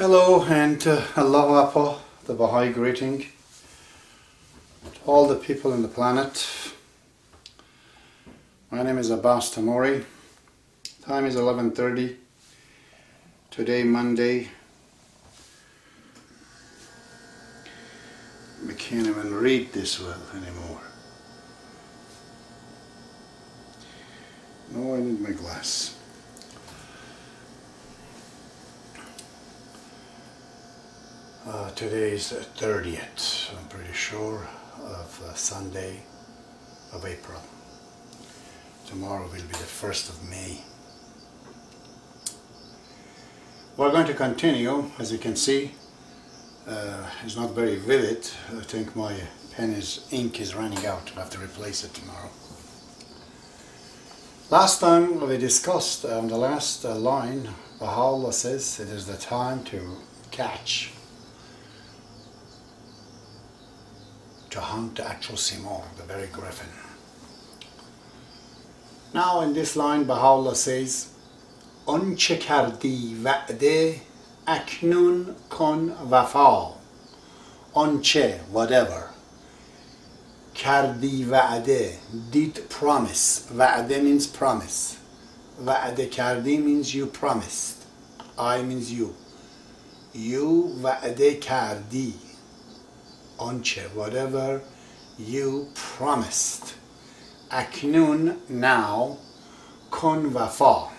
Hello and Allahu Akbar, the Baha'i greeting to all the people on the planet. My name is Abbas Tamori. Time is 11:30. Today, Monday. I can't even read this well anymore. No, I need my glass. Today is the 30th, I'm pretty sure, of Sunday of April. Tomorrow will be the 1st of May. We're going to continue. As you can see, it's not very vivid. I think my ink is running out. I'll have to replace it tomorrow. Last time we discussed on the last line, Baha'u'llah says it is the time to catch, to hunt the actual simor, the very griffin. Now in this line Baha'u'llah says, آنچه کردی وعده اکنون کن وفا. آنچه, whatever, کردی وعده, did promise. وعده means promise. وعده کردی means you promised. I means you. You وعده کردی. آنچه, whatever you promised. اکنون, now. کن وفا.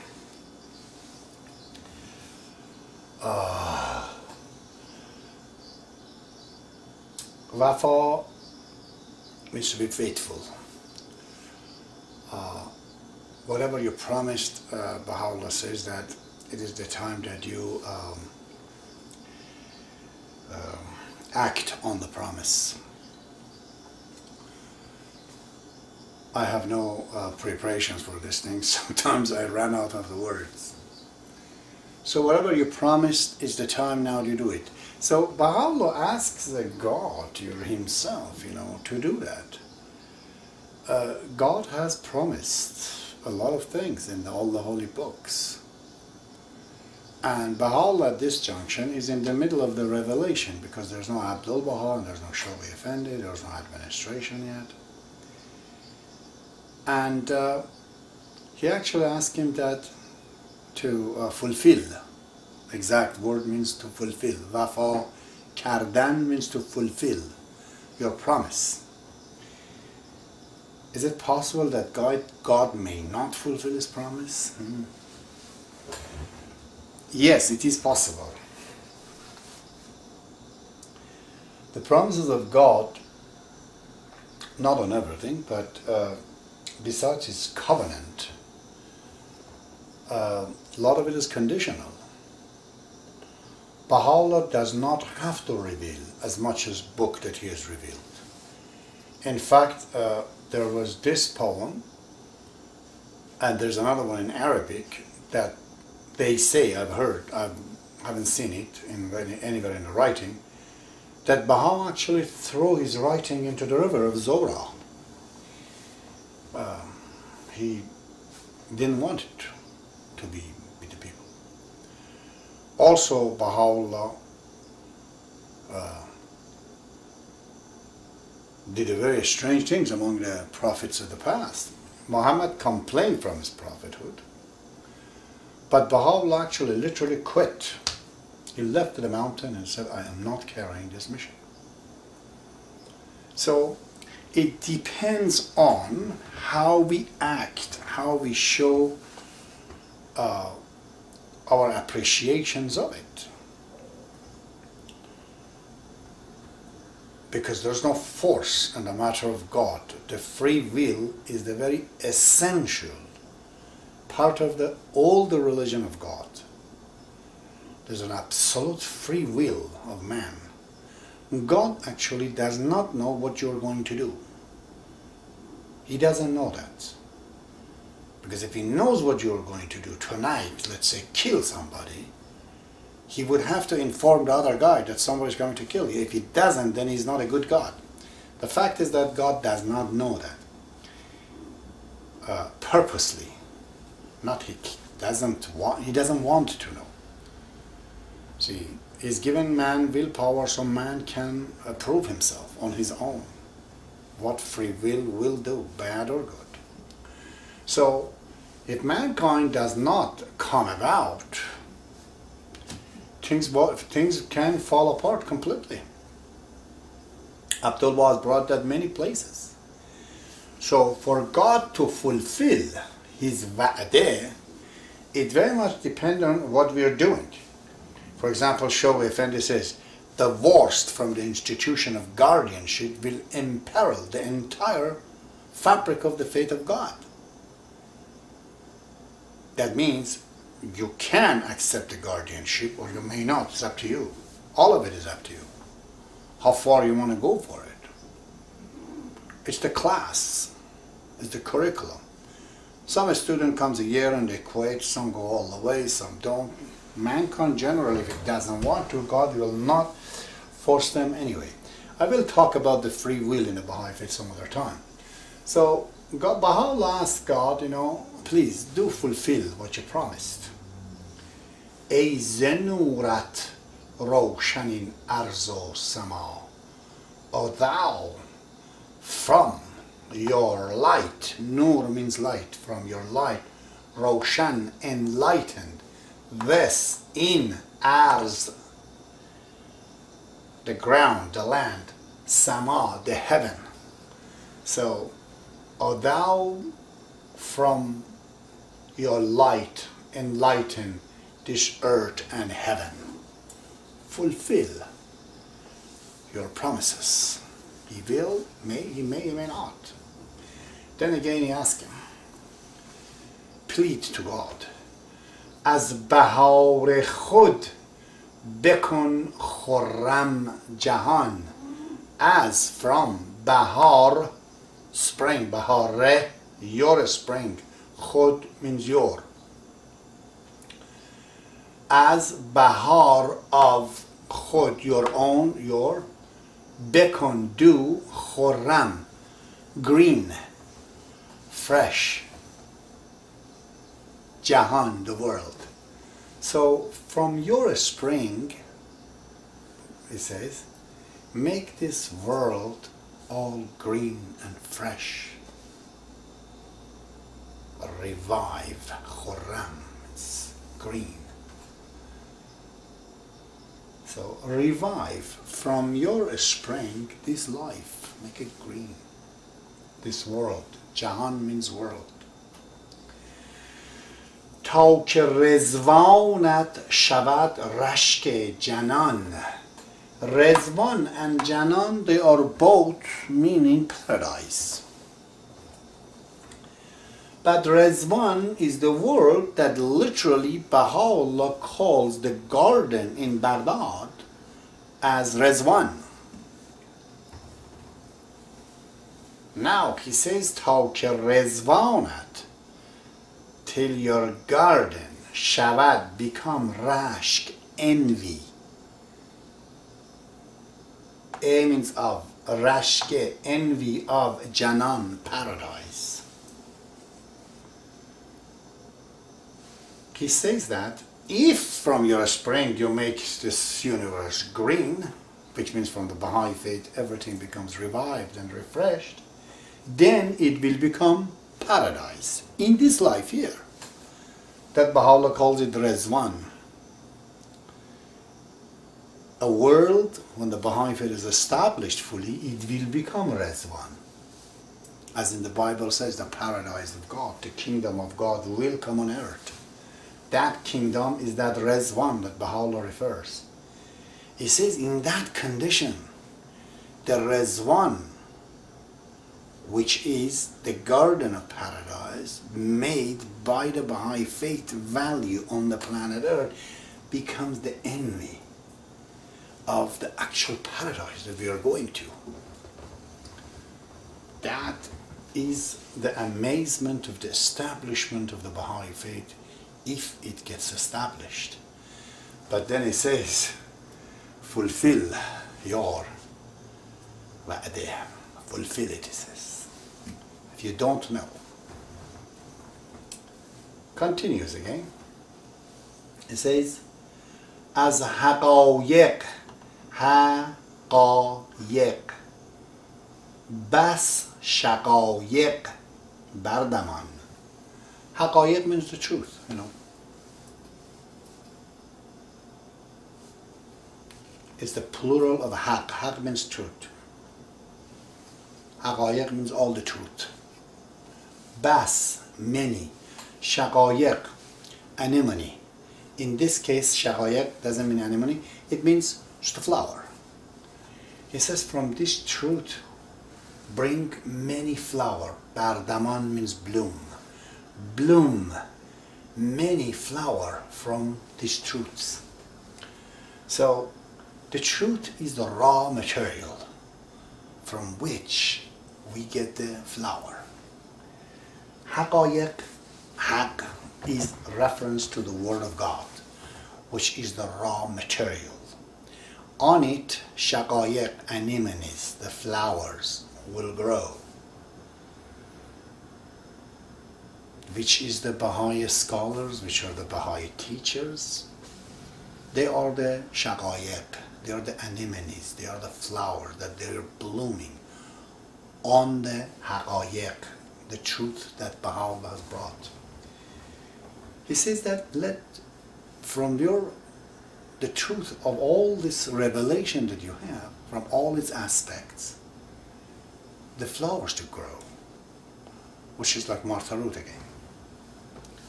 Wafa means to be faithful. Whatever you promised, Baha'u'llah says that it is the time that you act on the promise. I have no preparations for this thing. Sometimes I run out of the words. So whatever you promised is the time now to do it. So Baha'u'llah asks the God himself, to do that. God has promised a lot of things in all the holy books. And Baha'u'llah at this junction is in the middle of the revelation, because there's no Abdu'l-Baha and there's no Shobi Effendi, there's no administration yet. And he actually asked him that to fulfill. The exact word means to fulfill. Wafa kardan means to fulfill your promise. Is it possible that God may not fulfill his promise? Yes, it is possible. The promises of God, not on everything, but besides his covenant, a lot of it is conditional. Baha'u'llah does not have to reveal as much as book that he has revealed. In fact, there was this poem, and there's another one in Arabic that they say, I've heard, I haven't seen it anywhere in the writing, that Baha actually threw his writing into the river of Zora. He didn't want it to be with the people. Also, Baha'u'llah did very strange things among the prophets of the past. Muhammad complained from his prophethood, but Baha'u'llah actually literally quit. He left the mountain and said, I am not carrying this mission. So it depends on how we act, how we show our appreciations of it. Because there's no force in the matter of God. The free will is the very essential part of all the religion of God. There's an absolute free will of man. God actually does not know what you're going to do. He doesn't know that. Because if he knows what you're going to do tonight, let's say kill somebody, he would have to inform the other guy that somebody's going to kill you. If he doesn't, then he's not a good God. The fact is that God does not know that. Purposely. Not he doesn't want to know. See, is given man willpower so man can prove himself on his own what free will do, bad or good. So if mankind does not come about, things can fall apart completely. Abdu'l-Baha brought that many places. So for God to fulfill his wa'adah, it very much depends on what we are doing. For example, Shoaib Effendi says, divorced from the institution of guardianship will imperil the entire fabric of the faith of God. That means you can accept the guardianship or you may not. It's up to you. All of it is up to you. How far you want to go for it. It's the class. It's the curriculum. Some student comes a year and they quit. Some go all the way. Some don't. Mankind generally, if it doesn't want to, God will not force them anyway. I will talk about the free will in the Baha'i faith some other time. So Baha'u'llah asked God, please do fulfill what you promised. Ey zenurat roshanin arzo sama, O thou from your light, nur means light, from your light, roshan, enlightened, this in arz, the ground, the land, sama, the heaven. So, O thou from your light, enlighten this earth and heaven. Fulfill your promises. He will, he may not. Then again he asked him, plead to God, از بهار خود بکن خرم جهان. As from Bahar, spring, Bahare, your spring. Khud means your. As Bahar of Khud, your own, your. Bekon, do, Khurram, green, fresh. Jahan, the world. So from your spring, it says, make this world all green and fresh. Revive, Khurram, it's green. So revive from your spring this life, make it green. This world, Jahan means world. تا که رضوانت شود رشک جنان. Rizwan and Janan, they are both meaning paradise. But Rizwan is the word that literally Baha'u'llah calls the garden in Baghdad as Rizwan. Now he says, تا که رضوانت, till your garden, shavad, become rashk, envy. A means of, rashke, envy of, Janan, paradise. He says that if from your spring you make this universe green, which means from the Baha'i faith everything becomes revived and refreshed, then it will become paradise in this life here. That Baha'u'llah calls it Rizwan. A world, when the Baha'i faith is established fully, it will become Rizwan. As in the Bible says, the paradise of God, the kingdom of God will come on earth. That kingdom is that Rizwan that Baha'u'llah refers. He says in that condition, the Rizwan, which is the garden of paradise made by the Baha'i faith value on the planet Earth, becomes the envy of the actual paradise that we are going to. That is the amazement of the establishment of the Baha'i faith, if it gets established. But then it says, fulfill your wa'adah. Fulfill it, he says. If you don't know. Continues again. It says, از حقایق، حقایق، بس شقایق بردمان. حقایق means the truth, you know. It's the plural of haq. Haq means truth. Haqa'iq means all the truth. Bas, many. Shaqa'iq, anemone. In this case, shaqa'iq doesn't mean anemone. It means just a flower. He says, from this truth, bring many flower. Bardaman means bloom. Bloom many flower from these truths. So, the truth is the raw material from which we get the flower. Haqa'iq, haq, is reference to the Word of God, which is the raw material. On it, shaqa'iq, anemones, the flowers, will grow, which is the Baha'i scholars, which are the Baha'i teachers. They are the shaqa'iq, they are the anemones, they are the flowers that they are blooming on the haqa'iq, the truth that Baha'u'llah has brought. He says that let from the truth of all this revelation that you have, from all its aspects, the flowers to grow, which is like Martharut again.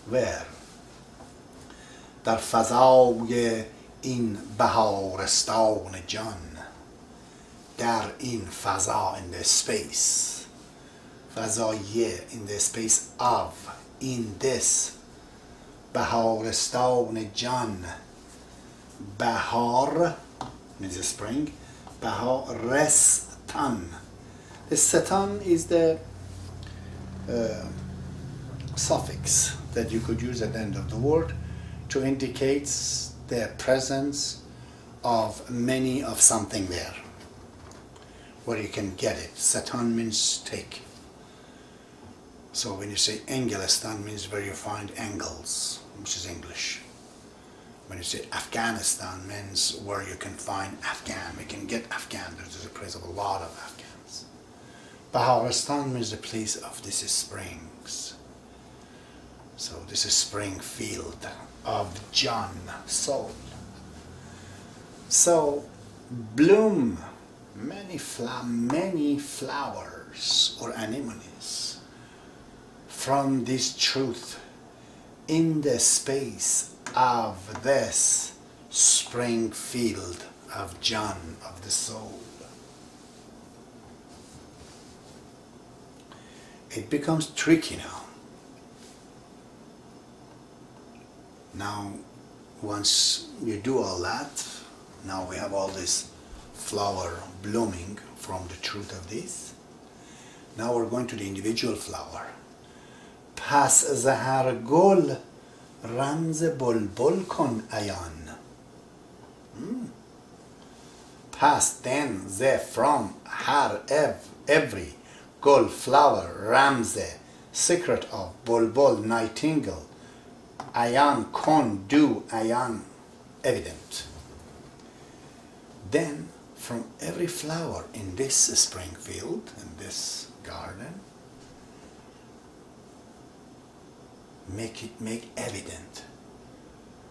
Where? در فضای این بهارستان جان، در این فضا, in the space, فضای, in the space of, in this بهارستان جان. Bahar means spring, Baharestan. The satan is the suffix that you could use at the end of the word to indicate the presence of many of something there, where you can get it. Satan means take. So when you say Engelistan, means where you find angles, which is English. When you say Afghanistan, means where you can find Afghan. We can get Afghan. There's a place of a lot of Afghans. Baharistan means the place of these springs. So this is spring field of Jan, soul. So bloom many flowers or anemones from this truth in the space of this spring field of Jan, of the soul. It becomes tricky now. Now, once you do all that, now we have all this flower blooming from the truth of this. Now we're going to the individual flower. Pas zahar gul رمز بلبل کن عیان. Past, then, the, from, her, every, gul, flower, ramze, secret of, bulbul, nightingale, ayan, kon, do, ayan, evident. Then, from every flower in this spring field, in this garden, make evident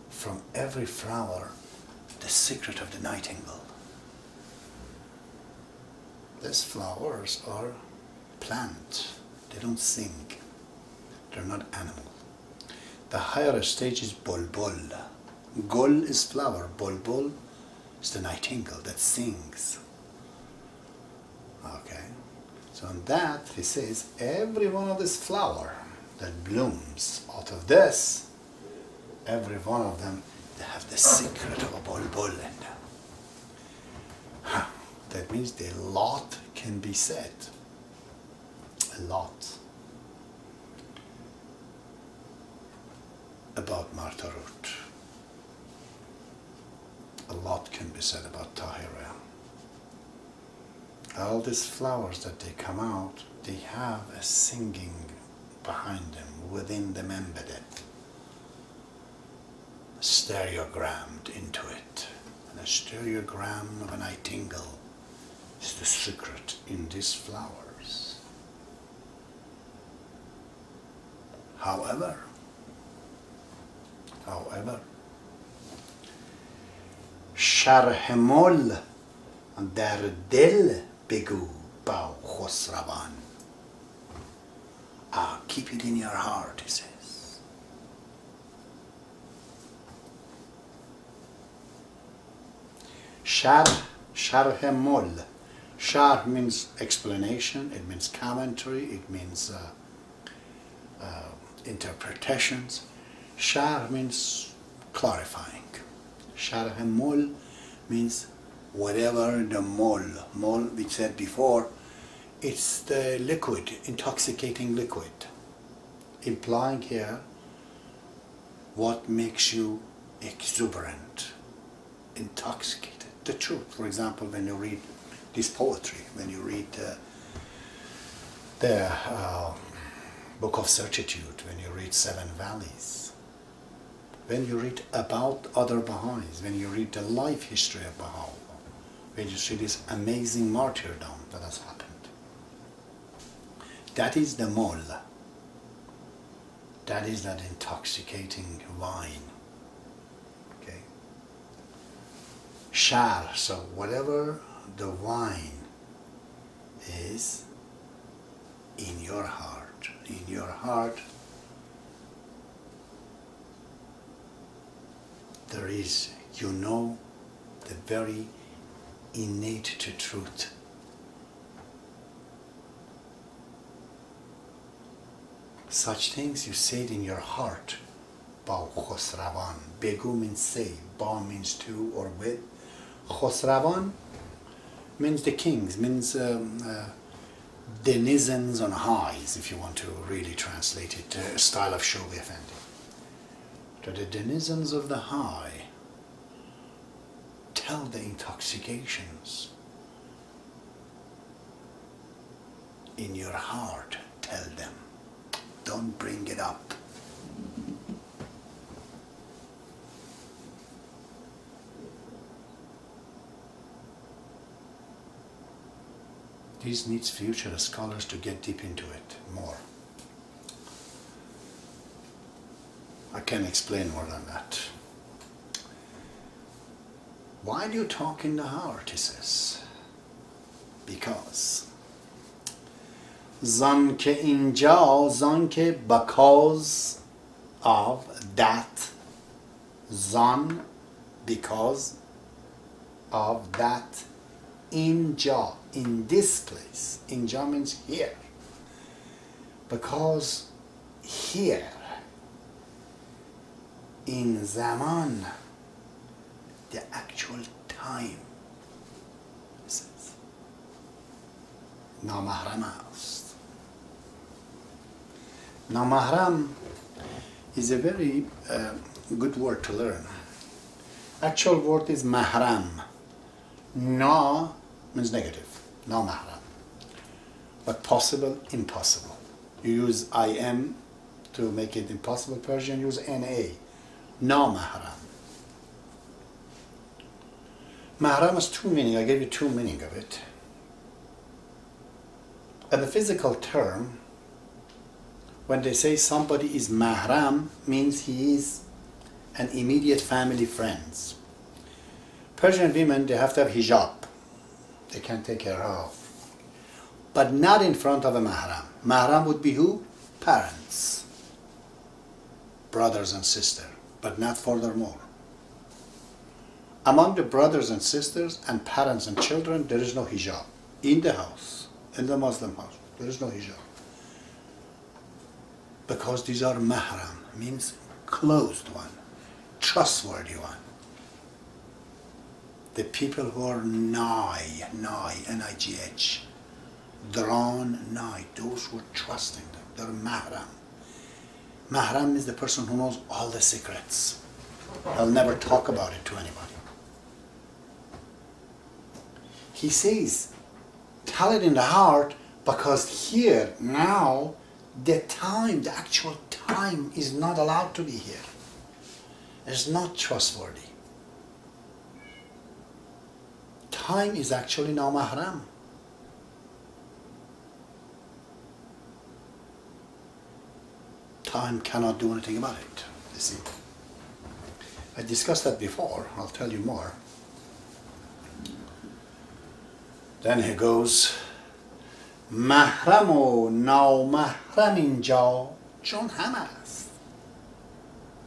from every flower the secret of the nightingale. These flowers are plant. They don't sing. They're not animal. The higher stage is bulbul. Gul is flower. Bulbul is the nightingale that sings. Okay. So on that he says every one of this flower that blooms out of this, every one of them, they have the secret of a bulbul in them. That means the lot can be said. A lot about Martarut. A lot can be said about Tahira. All these flowers that they come out, they have a singing behind them, within them embedded. stereogrammed into it. And a stereogram of a nightingale is the secret in these flowers. However, شرح مل در دل بگو با خسروان. Keep it in your heart, he says. Sharh mul. Sharh means explanation, it means commentary, it means interpretations. Sharh means clarifying. Sharh mul means whatever the mul. Mul, we said before, it's the liquid, intoxicating liquid. Implying here what makes you exuberant, intoxicated. The truth. For example, when you read this poetry, when you read the Book of Certitude, when you read Seven Valleys, when you read about other Baha'is, when you read the life history of Baha'u'llah, when you see this amazing martyrdom that has happened. That is the mul. That is that intoxicating wine. Okay? Shar, so whatever the wine is in your heart there is, you know, the very innate to truth. Such things you say it in your heart. Ba khosravan. Begu means say. Ba means to or with. Khosravan means the kings, means denizens on highs, if you want to really translate it, style of Shobi Effendi. To the denizens of the high, tell the intoxications. In your heart, tell them. Don't bring it up. This needs future scholars to get deep into it more. I can't explain more than that. Why do you talk in the heart, he says? Because zan ke inja, zan ke because of that, zan because of that, inja, in this place. Inja means here. Because here, in zaman, the actual time, says, namahram است. Namahram is a very good word to learn. Actual word is mahram. Na means negative, no mahram. But possible, impossible. You use im to make it impossible. Persian use na, no mahram. Mahram has two meanings. I gave you two meanings of it. And the physical term, when they say somebody is mahram, means he is an immediate family friends. Persian women, they have to have hijab. They can take care of. But not in front of a mahram. Mahram would be who? Parents. Brothers and sisters. But not furthermore. Among the brothers and sisters and parents and children, there is no hijab. In the house, in the Muslim house, there is no hijab. Because these are mahram, means closed one, trustworthy one. The people who are nigh, N-I-G-H, drawn nigh, those who are trusting them, they're mahram. Mahram is the person who knows all the secrets. They'll never talk about it to anybody. He says, tell it in the heart, because here, now, the time, the actual time is not allowed to be here. is not trustworthy. Time is actually no mahram. Time cannot do anything about it, you see. I discussed that before, I'll tell you more. Then he goes, محرم و نامحرم اینجا چون هم است.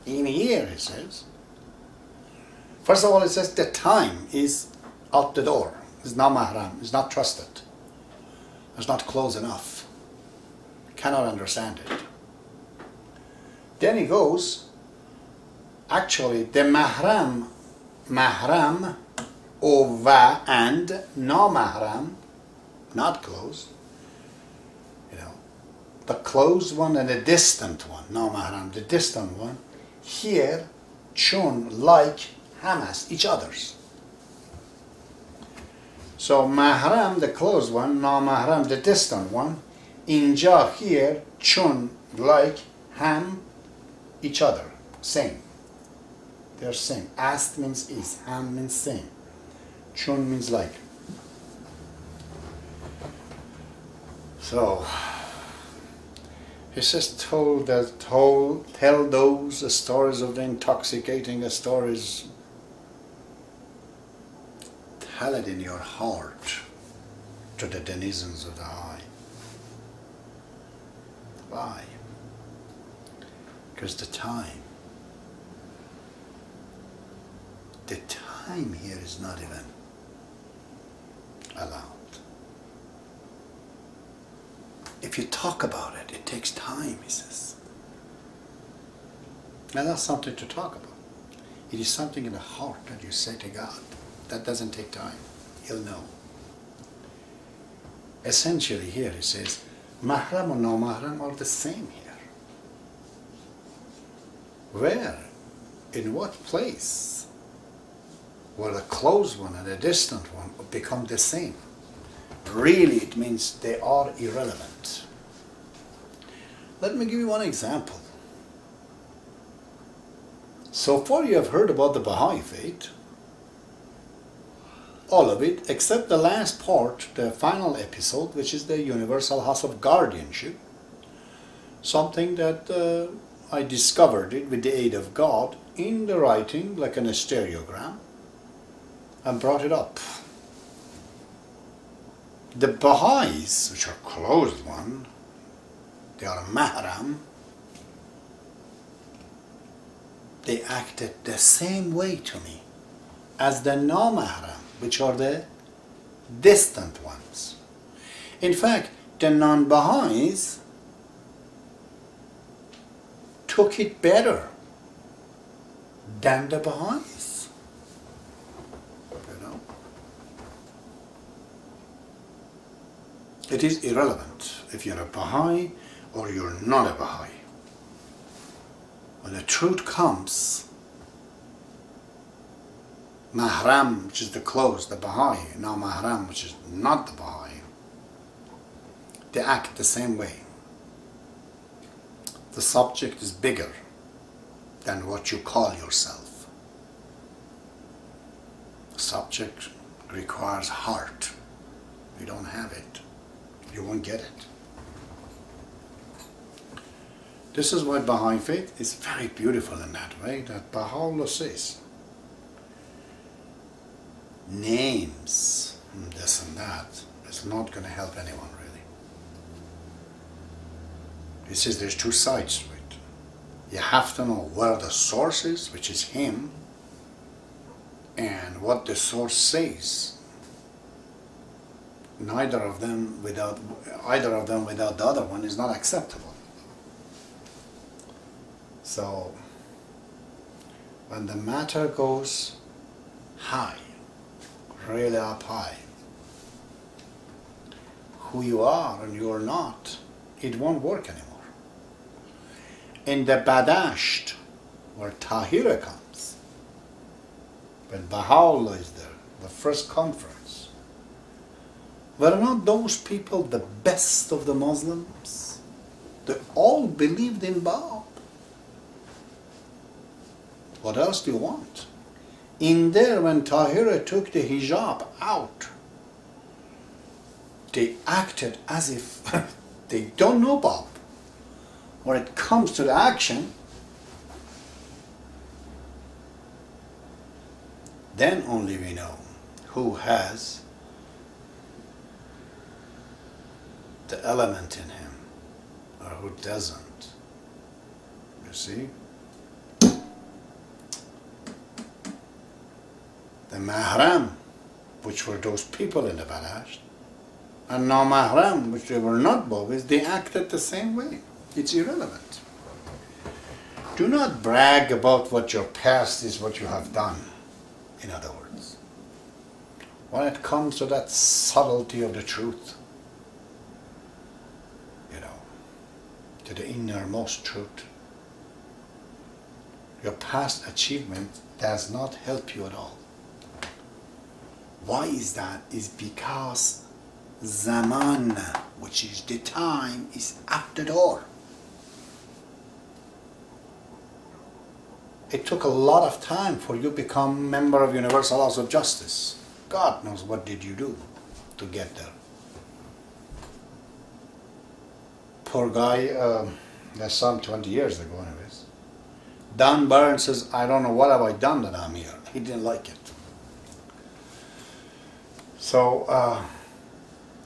In here, he says. First of all, it says the time is out the door. It's not mahram, it's not trusted. It's not close enough. Cannot understand it. Then he goes, actually, the mahram, over and no-mahram, not close. You know, the close one and the distant one, no-mahram, the distant one, here, chun, like, hamas, each other's. So mahram, the close one, no-mahram, the distant one, inja, here, chun, like, ham, each other, same. They're same. Ast means is, ham means same. Chun means like. So he says, tell those stories of the intoxicating stories. Tell it in your heart to the denizens of the eye. Why? Because the time here is not even allowed. If you talk about it, it takes time, he says. Now that's something to talk about. It is something in the heart that you say to God. That doesn't take time. He'll know. Essentially here he says, mahram and no mahram are the same here. Where? In what place? Where the close one and the distant one become the same. Really, it means they are irrelevant. Let me give you one example. So far you have heard about the Baha'i faith. All of it, except the last part, the final episode, which is the universal house of guardianship. Something that I discovered it with the aid of God in the writing, like an stereogram, and brought it up. The Baha'is, which are closed one, they are mahram, they acted the same way to me as the no-mahram, which are the distant ones. In fact, the non-Baha'is took it better than the Baha'is. You know? It is irrelevant if you're a Baha'i or you're not a Baha'i. When the truth comes, mahram, which is the close, the Baha'i, now mahram, which is not the Baha'i, they act the same way. The subject is bigger than what you call yourself. The subject requires heart. You don't have it, you won't get it. This is why Baha'i faith is very beautiful in that way, that Baha'u'llah says, names, this and that, is not going to help anyone really. He says there's two sides to it. You have to know where the source is, which is him, and what the source says. Either of them without the other one is not acceptable. So when the matter goes high, really up high, who you are and you are not, it won't work anymore. In the Badasht, where Tahira comes, when Baha'u'llah is there, the first conference, were not those people the best of the Muslims? They all believed in Ba'a. What else do you want? In there, when Tahira took the hijab out, they acted as if they don't know Bob. When it comes to the action, then only we know who has the element in him or who doesn't. You see? The mahram, which were those people in the Balash, and no mahram, which they were not Bobis, they acted the same way. It's irrelevant. Do not brag about what your past is, what you have done, in other words. When it comes to that subtlety of the truth, you know, to the innermost truth, your past achievement does not help you at all. Why is that? Is because zaman, which is the time, is at the door. It took a lot of time for you to become member of universal laws of justice. God knows what did you do to get there. Poor guy, that's some 20 years ago anyways. Don Byrne says, I don't know what have I done that I'm here. He didn't like it. So,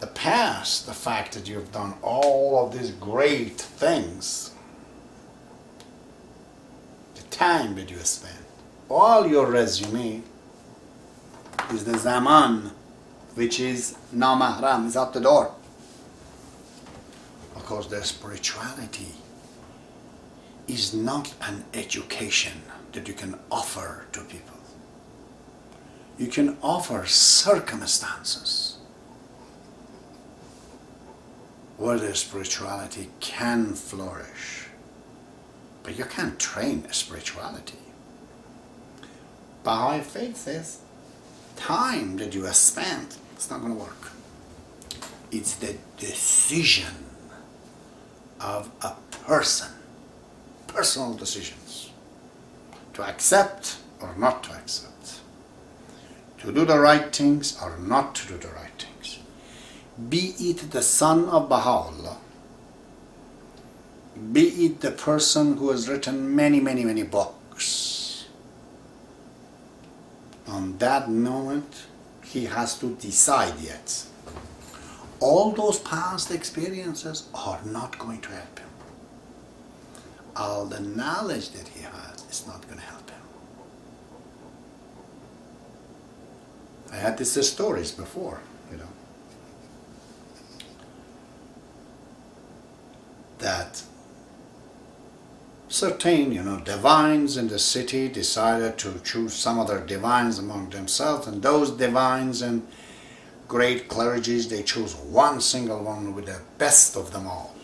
the past, the fact that you've done all of these great things, the time that you have spent, all your resume is the zaman, which is namahram, is out the door. Of course, the spirituality is not an education that you can offer to people. You can offer circumstances where the spirituality can flourish, but you can't train a spirituality. Baha'i faith says, time that you have spent, it's not going to work. It's the decision of a person, personal decisions, to accept or not to accept, to do the right things or not to do the right things. Be it the son of Baha'u'llah, be it the person who has written many, many, many books. On that moment, he has to decide yet. All those past experiences are not going to help him. All the knowledge that he has is not going to help him. I had these stories before, you know, that certain, divines in the city decided to choose some other divines among themselves, and those divines and great clergies, they chose one single one with the best of them all.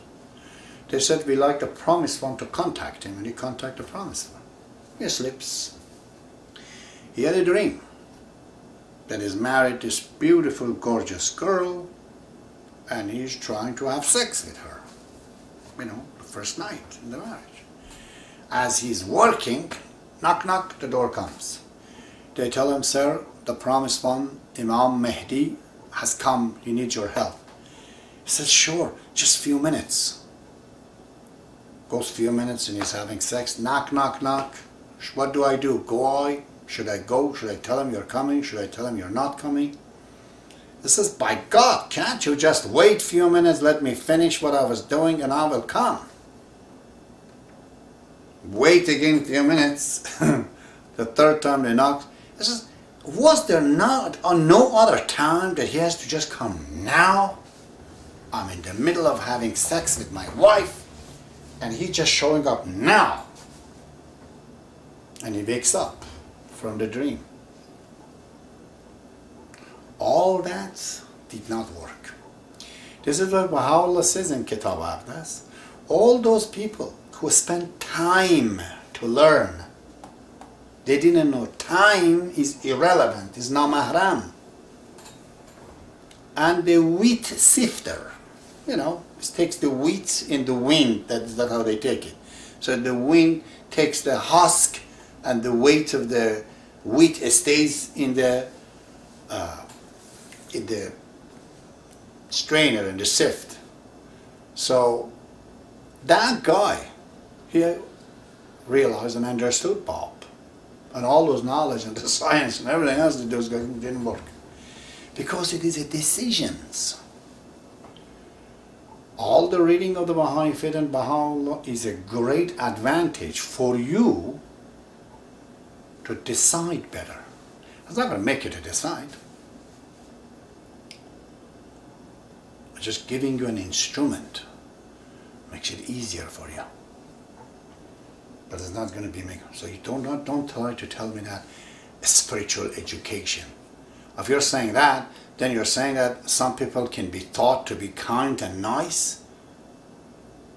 They said, we like the promised one to contact him, and he contacted the promised one. He sleeps. He had a dream that he's married this beautiful, gorgeous girl, and he's trying to have sex with her. The first night in the marriage. As he's working, knock, knock, the door comes. They tell him, sir, the promised one, Imam Mahdi, has come. He needs your help. He says, sure, just a few minutes. Goes a few minutes and he's having sex. Knock, knock, knock. What do I do? Go away? Should I go? Should I tell him you're coming? Should I tell him you're not coming? He says, by God, can't you just wait a few minutes, let me finish what I was doing, and I will come. Wait again a few minutes. The third time they knocked. He says, was there not on no other time that he has to just come now? I'm in the middle of having sex with my wife, and he's just showing up now. And he wakes up from the dream. All that did not work. This is what Baha'u'llah says in Kitab Aqdas. All those people who spent time to learn, they didn't know time is irrelevant, is not mahram. And the wheat sifter, it takes the wheat in the wind, that's how they take it. So the wind takes the husk and the weight of the wheat stays in the strainer, in the sift. So that guy, he realized and understood Bob, and all those knowledge and the science and everything else that those guys didn't work, because it is a decisions. All the reading of the Baha'i Faith and Baha'u'llah is a great advantage for you to decide better. It's not going to make you to decide. It's just giving you an instrument. Makes it easier for you. But it's not going to be so you don't try to tell me that spiritual education. If you're saying that, then you're saying that some people can be taught to be kind and nice.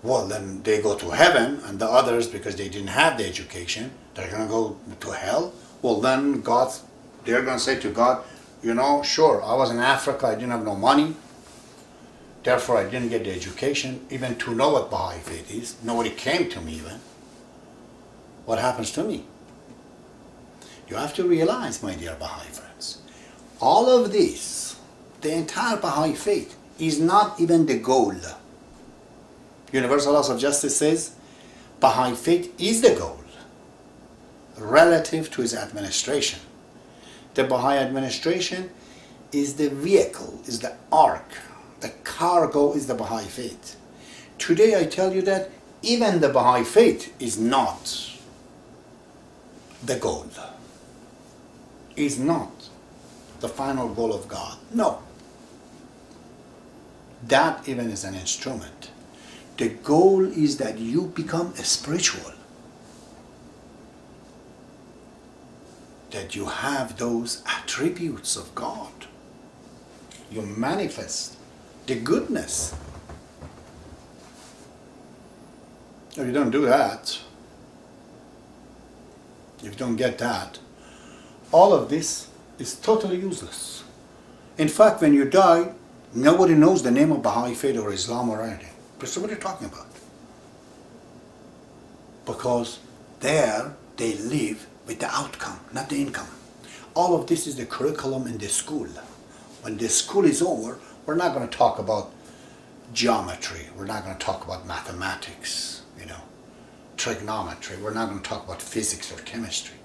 Well, then they go to heaven, and the others, because they didn't have the education, they're going to go to hell. Well, then they're going to say to God, you know, sure, I was in Africa, I didn't have no money, therefore I didn't get the education, even to know what Baha'i faith is. Nobody came to me even. What happens to me? You have to realize, my dear Baha'i friends, all of this, the entire Baha'i faith, is not even the goal. Universal laws of justice says Baha'i faith is the goal relative to its administration. The Baha'i administration is the vehicle, is the ark. The cargo is the Baha'i faith. Today I tell you that even the Baha'i faith is not the goal. Is not the final goal of God. No. That even is an instrument. The goal is that you become a spiritual. That you have those attributes of God. You manifest the goodness. If you don't do that, if you don't get that, all of this is totally useless. In fact, when you die, nobody knows the name of Baha'i faith or Islam or anything. But so what are you talking about? Because there they live with the outcome, not the income. All of this is the curriculum in the school. When the school is over, we're not going to talk about geometry. We're not going to talk about mathematics, trigonometry. We're not going to talk about physics or chemistry.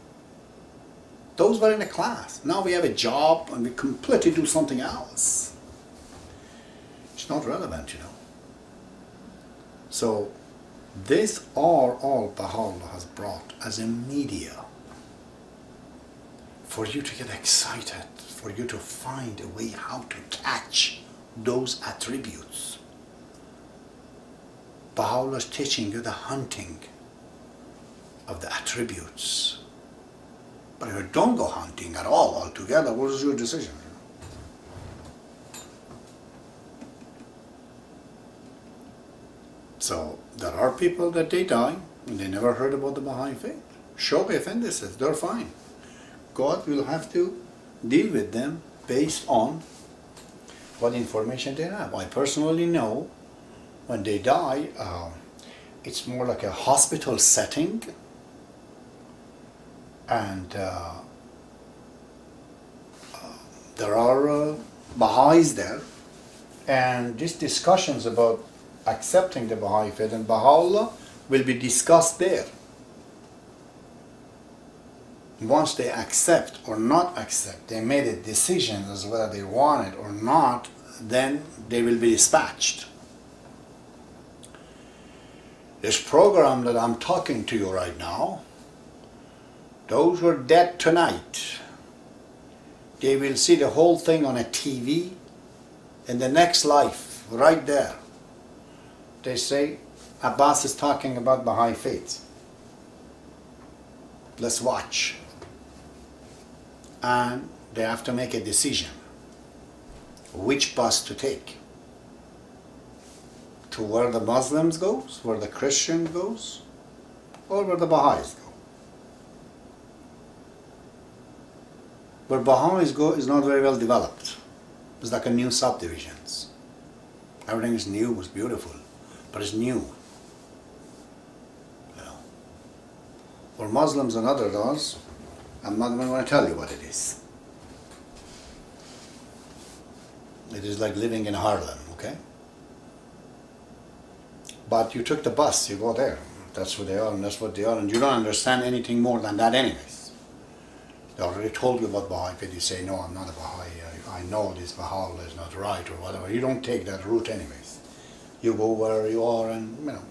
Those were in the class. Now we have a job and we completely do something else. It's not relevant, So this all Baha'u'llah has brought as a media for you to get excited, for you to find a way how to catch those attributes. Baha'u'llah is teaching you the hunting of the attributes. But if you don't go hunting at all altogether, what is your decision? So there are people that they die and they never heard about the Baha'i faith. Shobi Effendi says they're fine. God will have to deal with them based on what information they have. I personally know when they die, it's more like a hospital setting, and there are Baha'is there, and these discussions about accepting the Baha'i faith and Baha'u'llah will be discussed there. Once they accept or not accept, they made a decision as whether they want it or not, then they will be dispatched. This program that I'm talking to you right now, those who are dead tonight, they will see the whole thing on a TV in the next life, right there. They say, Abbas is talking about Baha'i faith. Let's watch. And they have to make a decision. Which bus to take. To where the Muslims goes, where the Christian goes, or where the Baha'is go. Where Baha'is go is not very well developed. It's like a new subdivisions. Everything is new, it's beautiful, but it's new. For Muslims and other laws, I'm not even going to tell you what it is. It is like living in Harlem, okay? But you took the bus, you go there. That's who they are and that's what they are, and you don't understand anything more than that anyways. They already told you about Baha'i, but you say, no, I'm not a Baha'i, I know this Baha'u'llah is not right or whatever. You don't take that route anyways. You go where you are and, you know.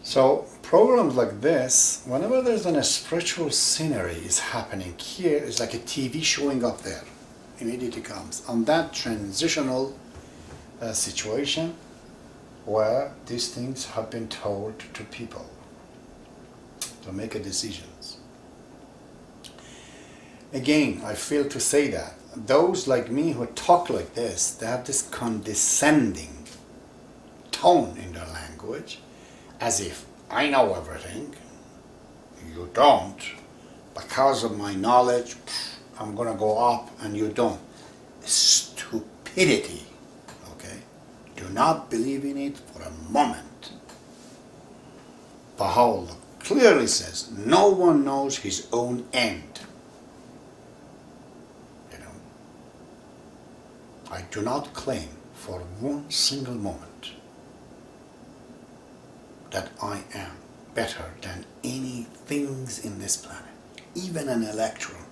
So, programs like this, whenever there's a spiritual scenery is happening here, it's like a TV showing up there. Immediately comes. On that transitional situation where these things have been told to people to make a decisions. Again, I feel to say that those like me who talk like this, they have this condescending tone in their language, as if I know everything, you don't, because of my knowledge, I'm going to go up and you don't. Stupidity, okay? Do not believe in it for a moment. Baha'u'llah clearly says, no one knows his own end. I do not claim for one single moment that I am better than any things in this planet, even an electron.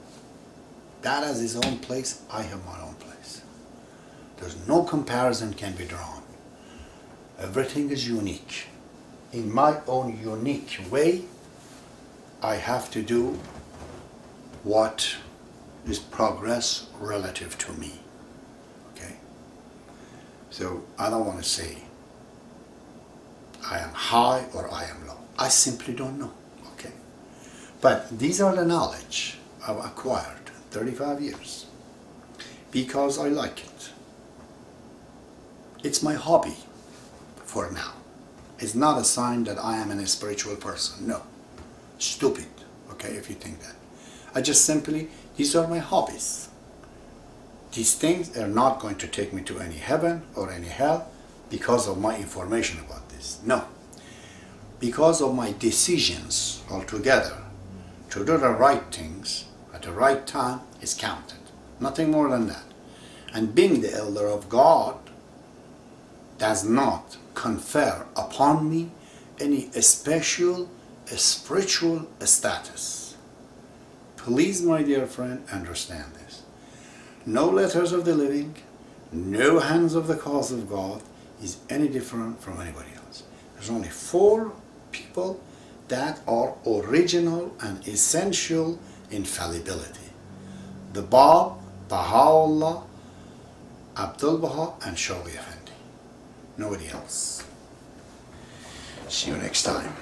That has his own place, I have my own place. There's no comparison can be drawn. Everything is unique. In my own unique way, I have to do what is progress relative to me. So I don't want to say I am high or I am low. I simply don't know, okay? But these are the knowledge I've acquired 35 years because I like it. It's my hobby for now. It's not a sign that I am a spiritual person, no. Stupid, okay, if you think that. I just simply, these are my hobbies. These things are not going to take me to any heaven or any hell because of my information about this. No. Because of my decisions altogether to do the right things at the right time is counted. Nothing more than that. And being the elder of God does not confer upon me any special spiritual status. Please, my dear friend, understand this. No letters of the living, no hands of the cause of God is any different from anybody else. There's only 4 people that are original and essential infallibility. The Bab, Baha'u'llah, Abdu'l-Baha and Shawqi Effendi. Nobody else. See you next time.